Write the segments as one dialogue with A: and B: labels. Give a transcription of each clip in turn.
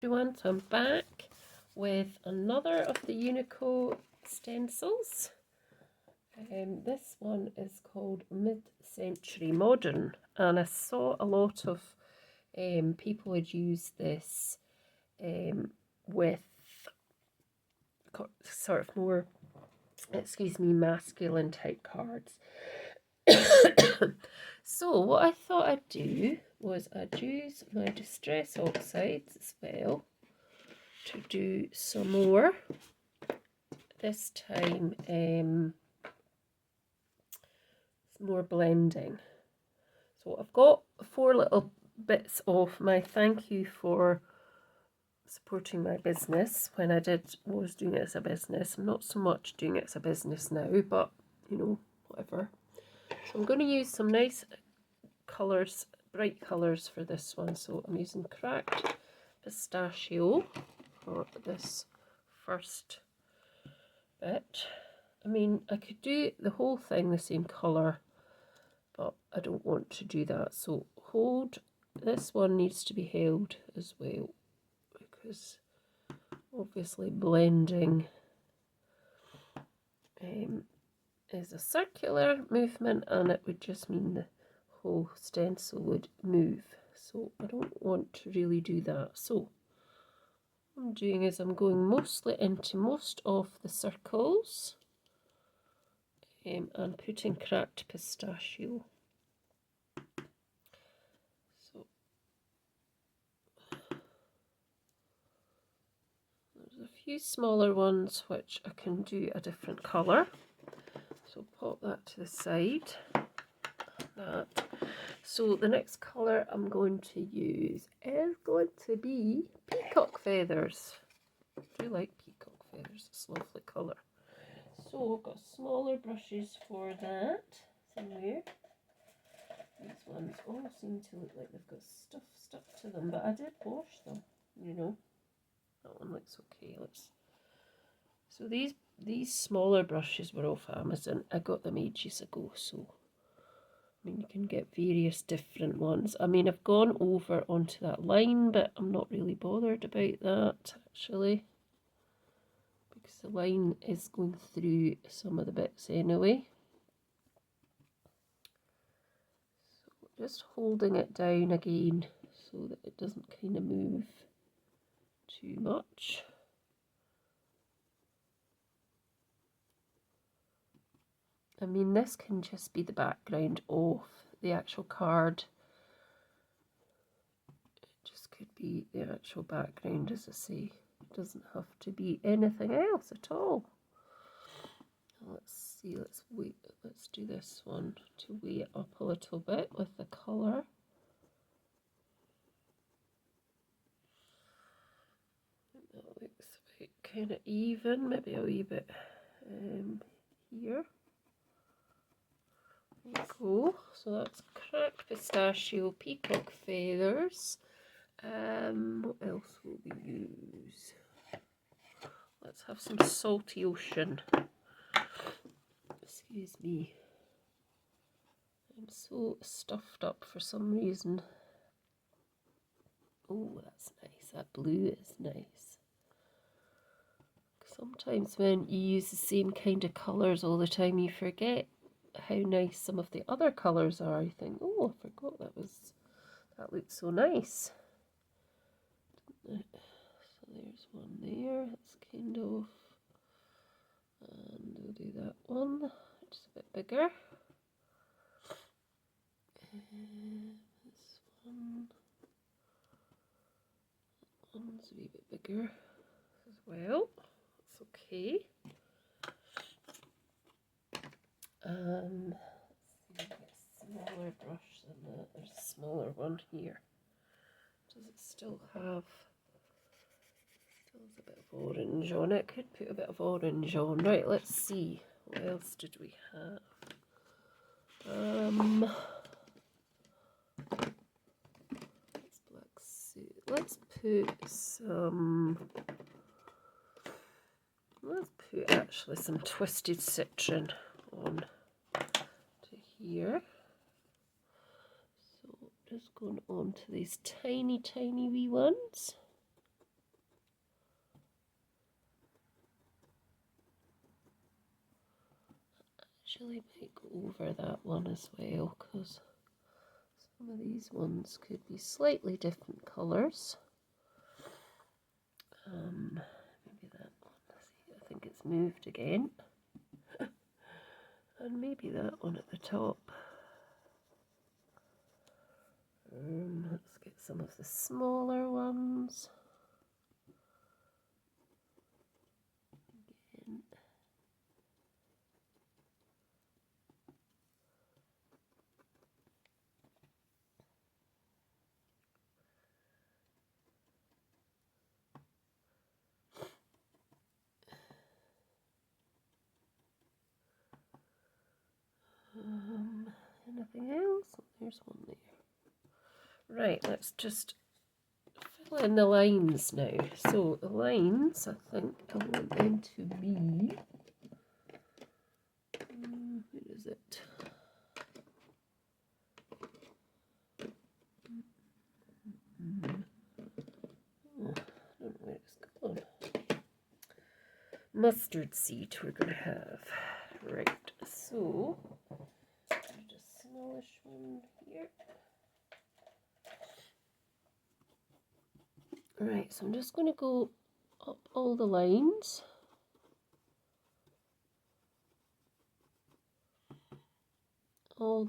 A: Everyone, so I'm back with another of the Uniko stencils. This one is called Mid-Century Modern, and I saw a lot of people would use this with sort of more, masculine type cards. So what I thought I'd do was I'd use my Distress Oxides as well to do some more. This time more blending. So I've got 4 little bits of my thank you for supporting my business when I was doing it as a business. I'm not so much doing it as a business now, but you know, whatever. So I'm going to use some nice colours, bright colours for this one. So I'm using cracked pistachio for this first bit. I mean, I could do the whole thing the same colour, but I don't want to do that. So this one needs to be held as well, because obviously blending is a circular movement, and it would just mean the whole stencil would move. So I don't want to really do that. So what I'm doing is I'm going mostly into most of the circles and putting cracked pistachio. So there's a few smaller ones which I can do a different colour. So pop that to the side. That. So the next colour I'm going to use is going to be peacock feathers. I do like peacock feathers, it's a lovely colour. So I've got smaller brushes for that somewhere. These ones all seem to look like they've got stuff stuck to them, but I did wash them, you know. That one looks okay. So these smaller brushes were off Amazon. I got them ages ago, so I mean, you can get various different ones. I mean, I've gone over onto that line, but I'm not really bothered about that, actually, because the line is going through some of the bits anyway. So just holding it down again so that it doesn't kind of move too much. I mean, this can just be the background of the actual card. It just could be the actual background, as I say. It doesn't have to be anything else at all. Let's see, let's do this one to weigh it up a little bit with the colour. That looks kind of even, maybe a wee bit here. There we go. So that's cracked pistachio, peacock feathers. What else will we use? Let's have some salty ocean. Excuse me. I'm so stuffed up for some reason. Oh, that's nice. That blue is nice. Sometimes when you use the same kind of colours all the time, you forget how nice some of the other colours are. You think, oh, I forgot that looked so nice. So there's one there. That's kind of, and we'll do that one. Just a bit bigger. This one. That one's a wee bit bigger as well. That's okay. Let's see, get a smaller brush than that. There's a smaller one here. Does it still have? Still has a bit of orange on it. Could put a bit of orange on. Right, let's see. What else did we have? It's black suit. Let's put some. Let's put actually some twisted citron on to here. So just going on to these tiny wee ones. actually might go over that one as well, because some of these ones could be slightly different colours. Maybe that one. See, I think it's moved again. And maybe that one at the top. Let's get some of the smaller ones. Again. Anything else? Oh, there's one there. Right, let's just fill in the lines now. So the lines, I think I want them to be, where is it? Oh, I don't know where it's gone. Mustard seed we're going to have. Right, so just a smallish one here. Right, so I'm just going to go up all the lines. I'm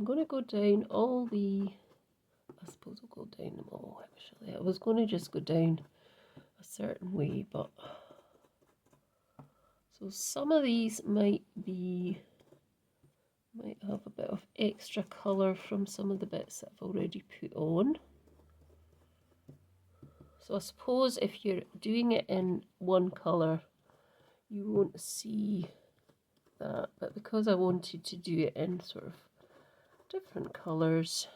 A: going to go down all the, I suppose I'll go down them all actually. I was going to just go down a certain way, but so some of these might have a bit of extra colour from some of the bits that I've already put on. So I suppose if you're doing it in one colour, you won't see that, but because I wanted to do it in sort of different colours,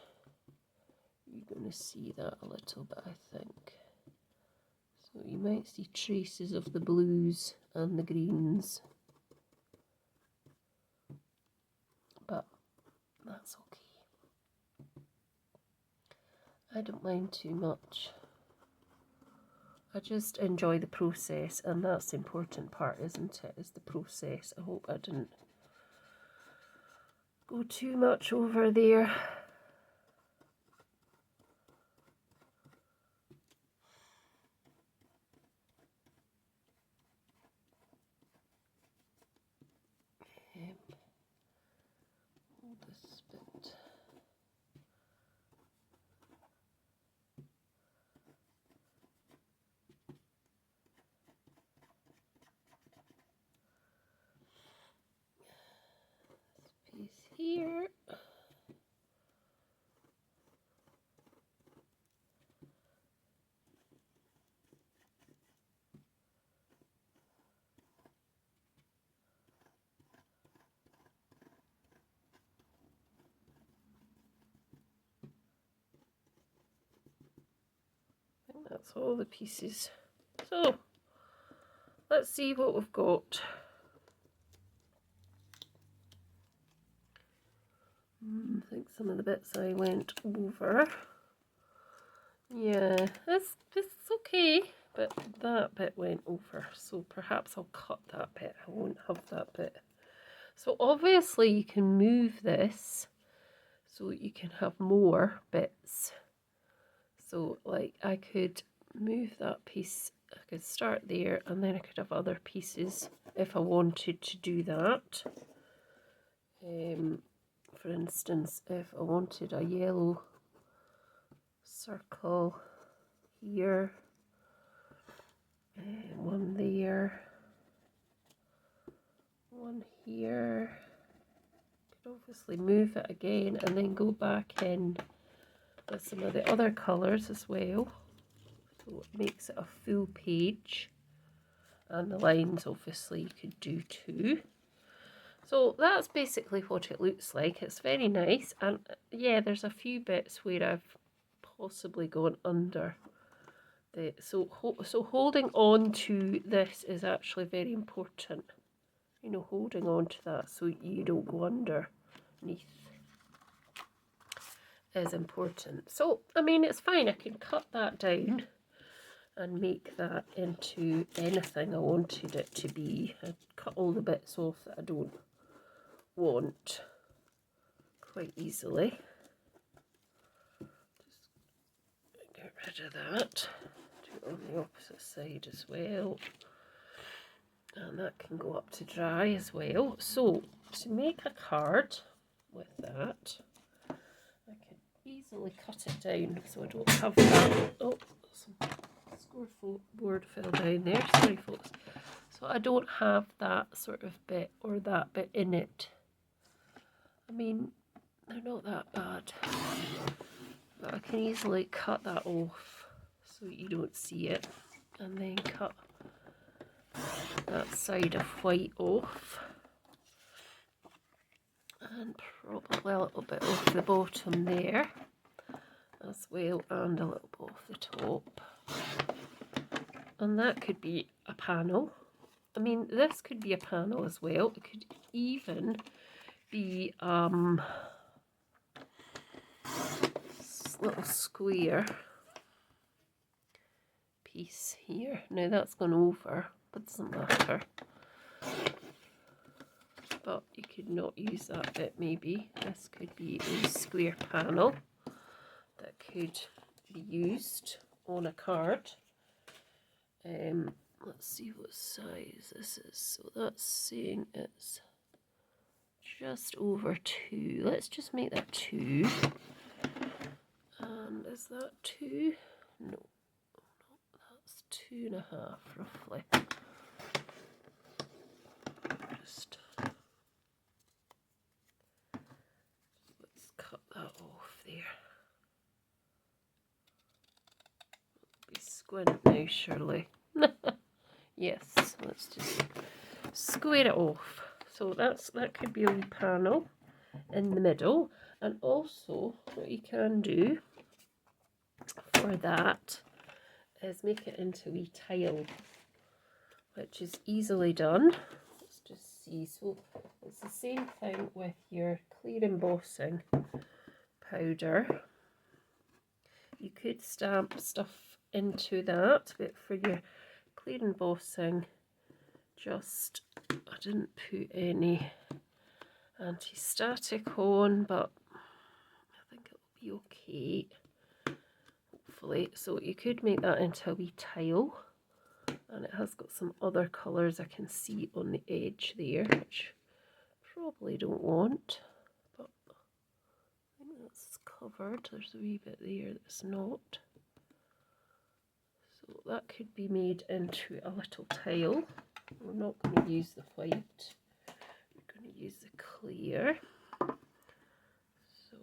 A: you're going to see that a little bit, I think. So you might see traces of the blues and the greens, but that's okay. I don't mind too much. I just enjoy the process, and that's the important part, isn't it? Is the process. I hope I didn't go too much over there. Hold this bit. This piece here. I think that's all the pieces. So let's see what we've got. I think some of the bits I went over. Yeah, it's okay, but that bit went over, so perhaps I'll cut that bit. I won't have that bit. So obviously you can move this so you can have more bits. So like I could move that piece, I could start there, and then I could have other pieces if I wanted to do that. For instance, if I wanted a yellow circle here, one there, one here, could obviously move it again and then go back in with some of the other colours as well, so it makes it a full page. And the lines obviously you could do too. So that's basically what it looks like. It's very nice, and yeah, there's a few bits where I've possibly gone under the, so holding on to this is actually very important. You know, holding on to that so you don't go underneath is important. So I mean, it's fine, I can cut that down and make that into anything I wanted it to be. I'd cut all the bits off that I don't want quite easily. Just get rid of that. Do it on the opposite side as well. And that can go up to dry as well. So to make a card with that, I can easily cut it down so I don't have that. Oh, some scoreboard fell down there. Sorry, folks. So I don't have that sort of bit or that bit in it. I mean, they're not that bad, but I can easily cut that off so you don't see it, and then cut that side of white off, and probably a little bit off the bottom there as well, and a little bit off the top. And that could be a panel. I mean, this could be a panel as well. It could even be little square piece here. Now that's gone over, but it doesn't matter. But you could not use that bit maybe. This could be a square panel that could be used on a card. Let's see what size this is. So that's saying it's just over 2. Let's just make that 2. And is that 2? No, that's 2.5 roughly. Just let's cut that off there. Be squint now, surely. Yes, let's just square it off. So that could be a wee panel in the middle. And also what you can do for that is make it into a wee tile, which is easily done. Let's just see. So it's the same thing with your clear embossing powder. You could stamp stuff into that, but for your clear embossing, just I didn't put any anti-static on, but I think it'll be okay, hopefully. So you could make that into a wee tile, and it has got some other colours I can see on the edge there, which probably don't want, but I think that's covered. There's a wee bit there that's not. So that could be made into a little tile. We're not going to use the white, we're going to use the clear. So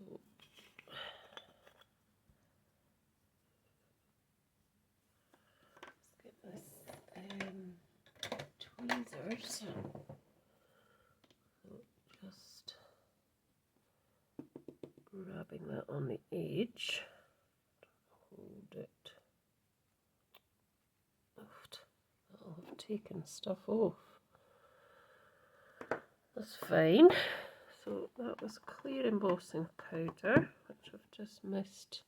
A: let's get this tweezers. So just grabbing that on the edge. Hold it. I've taken stuff off. That's fine. So that was clear embossing powder, which I've just missed,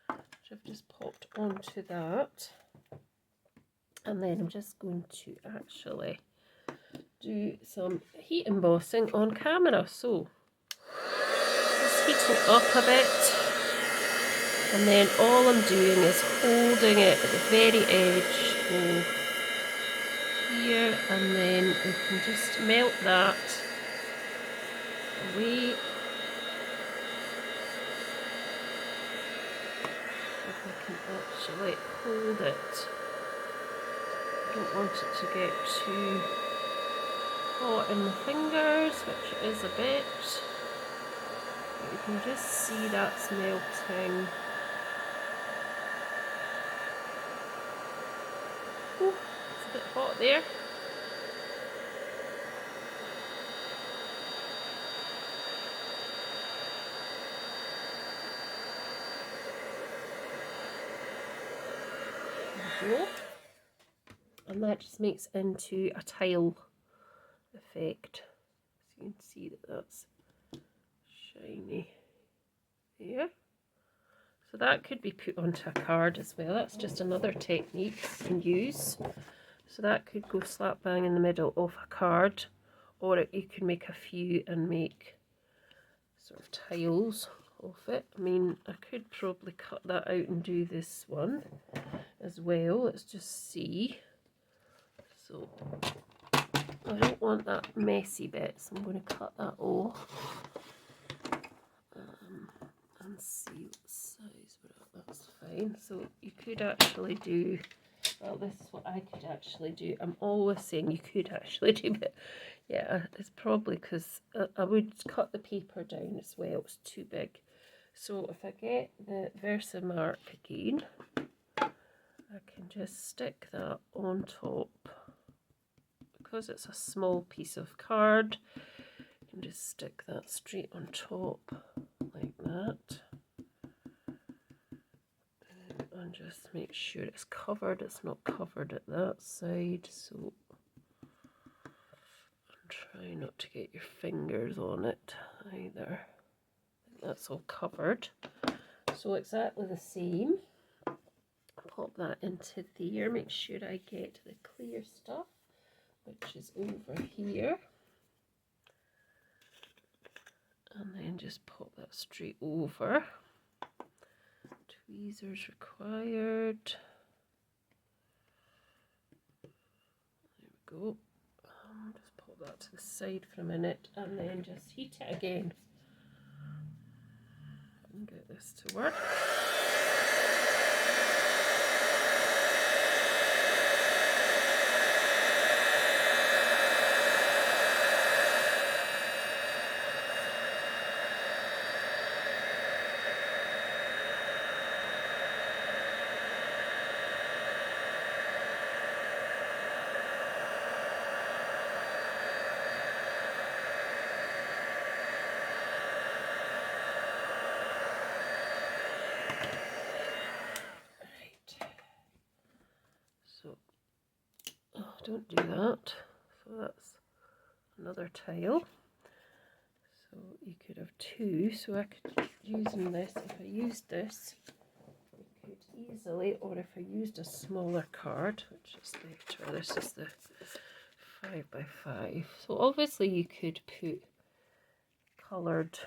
A: which I've just popped onto that. And then I'm just going to actually do some heat embossing on camera. So just heating up a bit, and then all I'm doing is holding it at the very edge. So here, and then we can just melt that away. If I can actually hold it. I don't want it to get too hot in the fingers, which it is a bit. But you can just see that's melting. Ooh, it's a bit hot there. There we go. And that just makes into a tile effect. So you can see that that's shiny there. So that could be put onto a card as well. That's just another technique you can use. So that could go slap bang in the middle of a card, or you can make a few and make sort of tiles of it. I mean, I could probably cut that out and do this one as well. Let's just see. So I don't want that messy bit, so I'm going to cut that off and see what size. That's fine. So you could actually do, well, this is what I could actually do. I'm always saying you could actually do, but yeah, it's probably because I would cut the paper down as well. It's too big. So if I get the Versamark again, I can just stick that on top. Because it's a small piece of card, you can just stick that straight on top like that. And just make sure it's covered. It's not covered at that side, so try not to get your fingers on it either. That's all covered. So exactly the same. Pop that into there. Make sure I get the clear stuff, which is over here. And then just pop that straight over. Tweezers required. There we go. Just pop that to the side for a minute and then just heat it again. And get this to work. Don't do that. So that's another tile. So you could have two. So I could using this. If I used this, you could easily, or if I used a smaller card, which is later. This is the 5x5. So obviously you could put coloured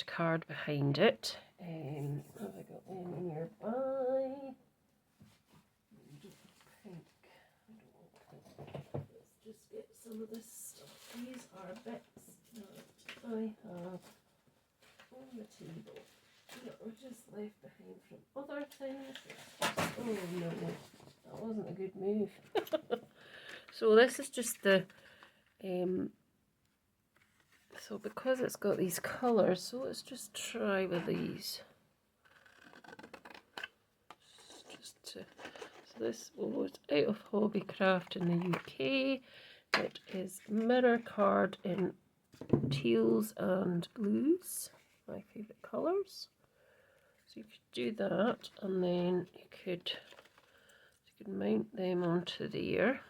A: card behind it. Have I got any nearby? Let's get some of this stuff. These are bits that I have on the table that were just left behind from other things. Oh no, that wasn't a good move. So this is just the so because it's got these colours, so let's just try with these. So this was out of Hobbycraft in the UK. It is mirror card in teals and blues, my favourite colours. So you could do that, and then you could mount them onto there.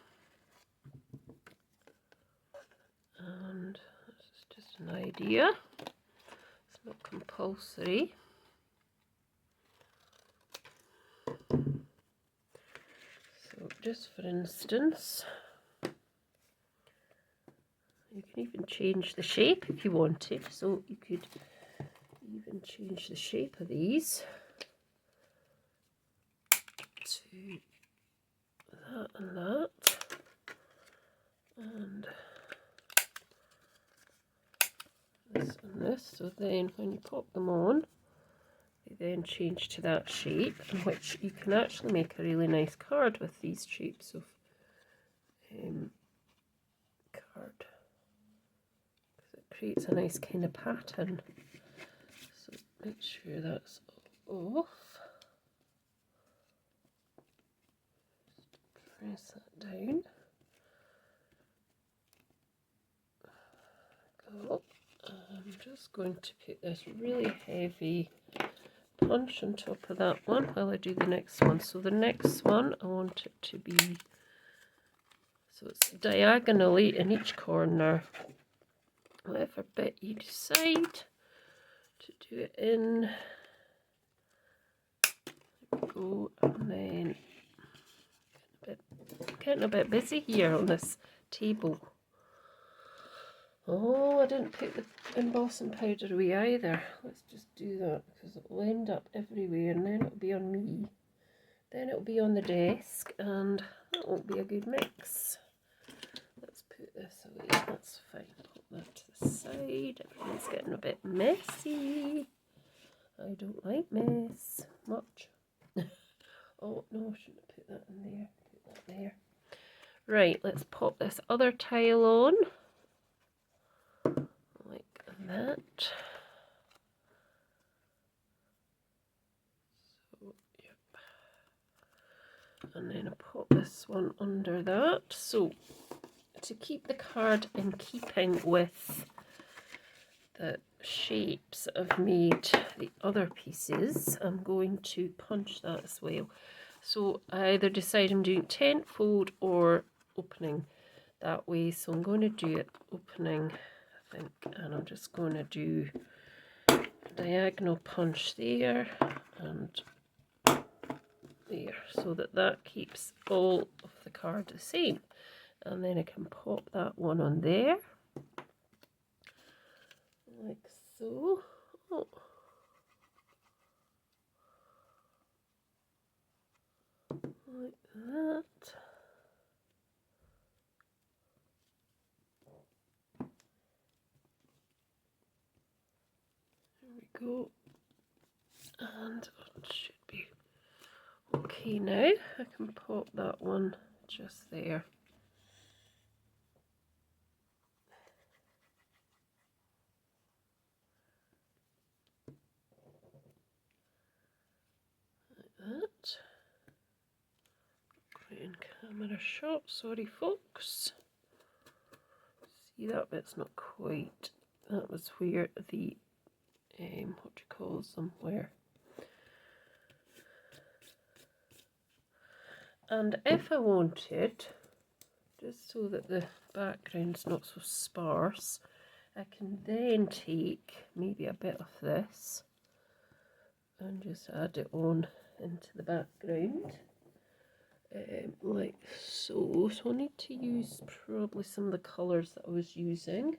A: And this is just an idea. It's not compulsory. So just for instance, you can even change the shape if you wanted. So you could even change the shape of these to that and that. And this and this. So then when you pop them on, they then change to that shape, in which you can actually make a really nice card with these shapes of card, because it creates a nice kind of pattern. So make sure that's off. Just press that down. Go. I'm just going to put this really heavy punch on top of that one while I do the next one. So the next one, I want it to be, so it's diagonally in each corner, whatever bit you decide to do it in. There we go. And then getting a bit busy here on this table. Oh, I didn't put the embossing powder away either. Let's just do that because it will end up everywhere and then it'll be on me. Then it'll be on the desk and that won't be a good mix. Let's put this away. That's fine. Put that to the side. Everything's getting a bit messy. I don't like mess much. Oh no, I shouldn't have put that in there. Put that there. Right, let's pop this other tile on. Like that. So, yep. And then I pop this one under that. So, to keep the card in keeping with the shapes I've made the other pieces, I'm going to punch that as well. So I either decide I'm doing tenfold or opening that way. So I'm going to do it opening, I think, and I'm just going to do diagonal punch there and there, so that that keeps all of the card the same. And then I can pop that one on there, like so. Oh. Like that. There we go. And it should be okay now. I can pop that one just there. That. Quite in camera shot, sorry folks. See, that bit's not quite. That was where the what do you call them, where. And if I wanted, just so that the background's not so sparse, I can then take maybe a bit of this and just add it on into the background, like so. So I need to use probably some of the colours that I was using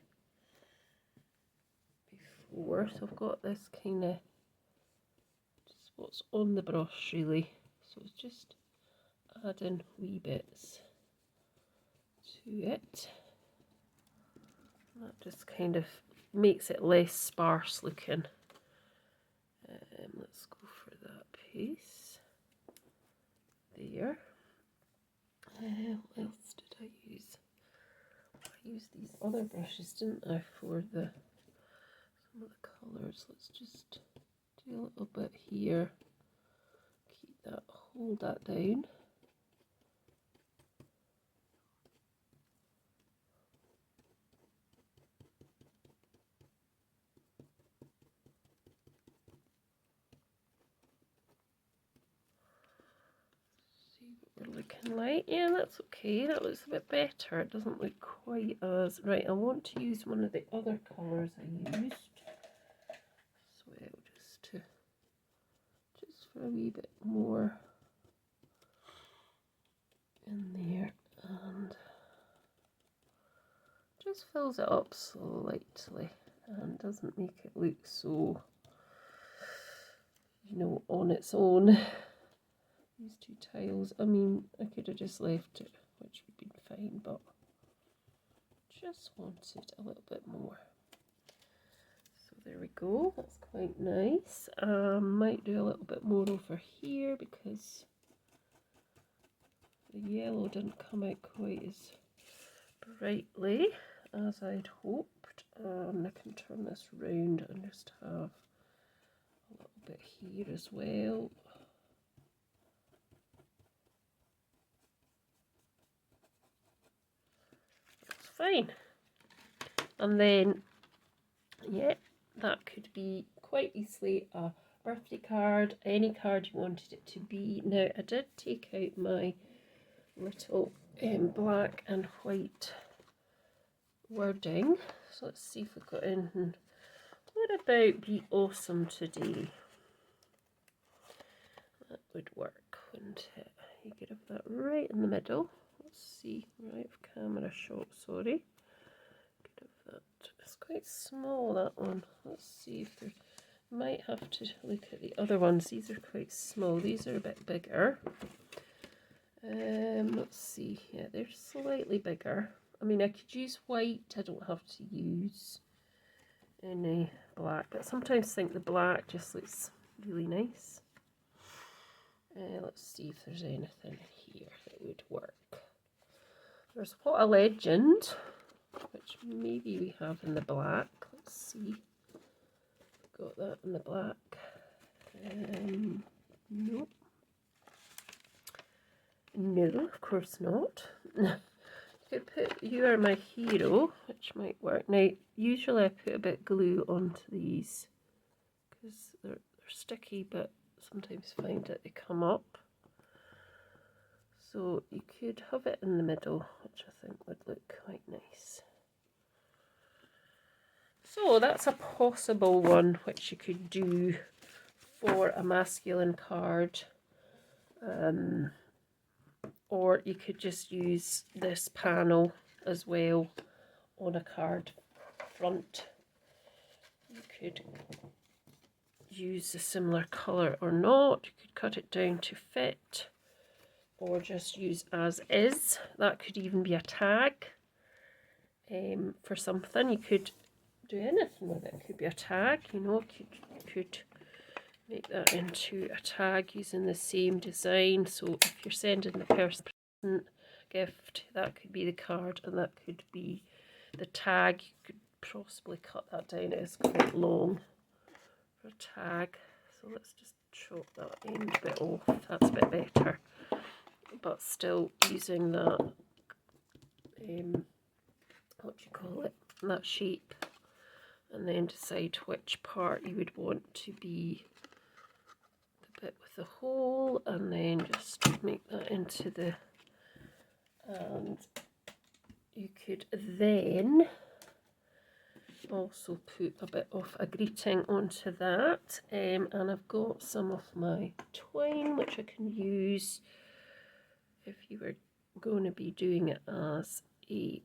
A: before. So I've got this kind of just what's on the brush really. So it's just adding wee bits to it. That just kind of makes it less sparse looking. Let's go for that piece there. What else did I use? I used these other brushes, didn't I, for the some of the colours. Let's just do a little bit here. Keep that, hold that down. We're looking like, yeah, that's okay. That looks a bit better. It doesn't look quite as right. I want to use one of the other colours I used as well, just for a wee bit more in there, and just fills it up slightly and doesn't make it look so, you know, on its own. These two tiles, I mean, I could have just left it, which would be fine, but just wanted a little bit more. So there we go, that's quite nice. Might do a little bit more over here because the yellow didn't come out quite as brightly as I'd hoped. I can turn this round and just have a little bit here as well. Fine. And then, yeah, that could be quite easily a birthday card, any card you wanted it to be. Now, I did take out my little black and white wording, so let's see if we've got anything. What about be awesome today? That would work, wouldn't it? You could have that right in the middle. let's see, right of camera shot, sorry. It's quite small, that one. Let's see if there, might have to look at the other ones. These are quite small, these are a bit bigger. Let's see, yeah, they're slightly bigger. I mean, I could use white, I don't have to use any black, but sometimes I think the black just looks really nice. Let's see if there's anything here that would work. There's What a Legend, which maybe we have in the black. Let's see. Got that in the black. Nope. No, of course not. You could put You Are My Hero, which might work. Now, usually I put a bit of glue onto these because they're sticky, but sometimes find that they come up. So you could have it in the middle, which I think would look quite nice. So that's a possible one which you could do for a masculine card. Or you could just use this panel as well on a card front. You could use a similar colour or not. You could cut it down to fit or just use as is. That could even be a tag for something. You could do anything with it. It could be a tag, you know, you could make that into a tag using the same design. So if you're sending the person a gift, that could be the card and that could be the tag. You could possibly cut that down, it is quite long for a tag. So let's just chop that end bit off, that's a bit better. But still using that, what do you call it, that shape, and then decide which part you would want to be bit with the hole, and then just make that into the, and you could then also put a bit of a greeting onto that, and I've got some of my twine which I can use if you were going to be doing it as a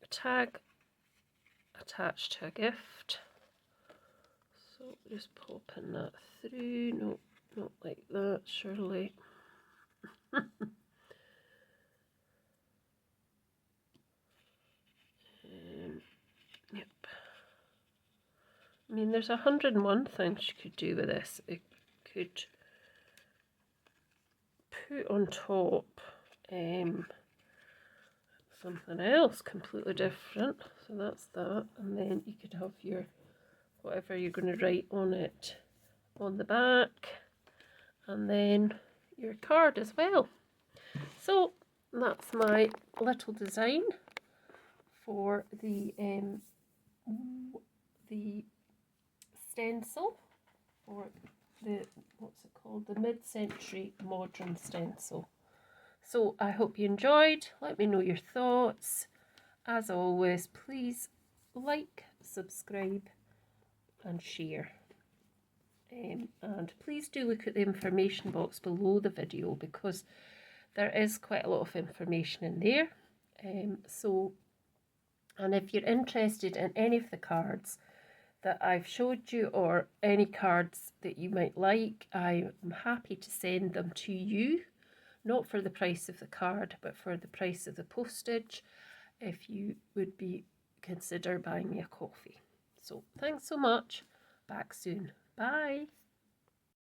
A: tag attached to a gift. So just popping that through. No, not like that, surely. Yep. I mean, there's 101 things you could do with this. It could put on top something else completely different. So that's that. And then you could have your whatever you're going to write on it on the back. And then your card as well. So that's my little design for the stencil, or the, what's it called, the mid-century modern stencil. So I hope you enjoyed. Let me know your thoughts. As always, please like, subscribe and share. And please do look at the information box below the video because there is quite a lot of information in there. And if you're interested in any of the cards that I've showed you or any cards that you might like, I'm happy to send them to you, not for the price of the card but for the price of the postage, if you would consider buying me a coffee. So thanks so much, back soon, bye.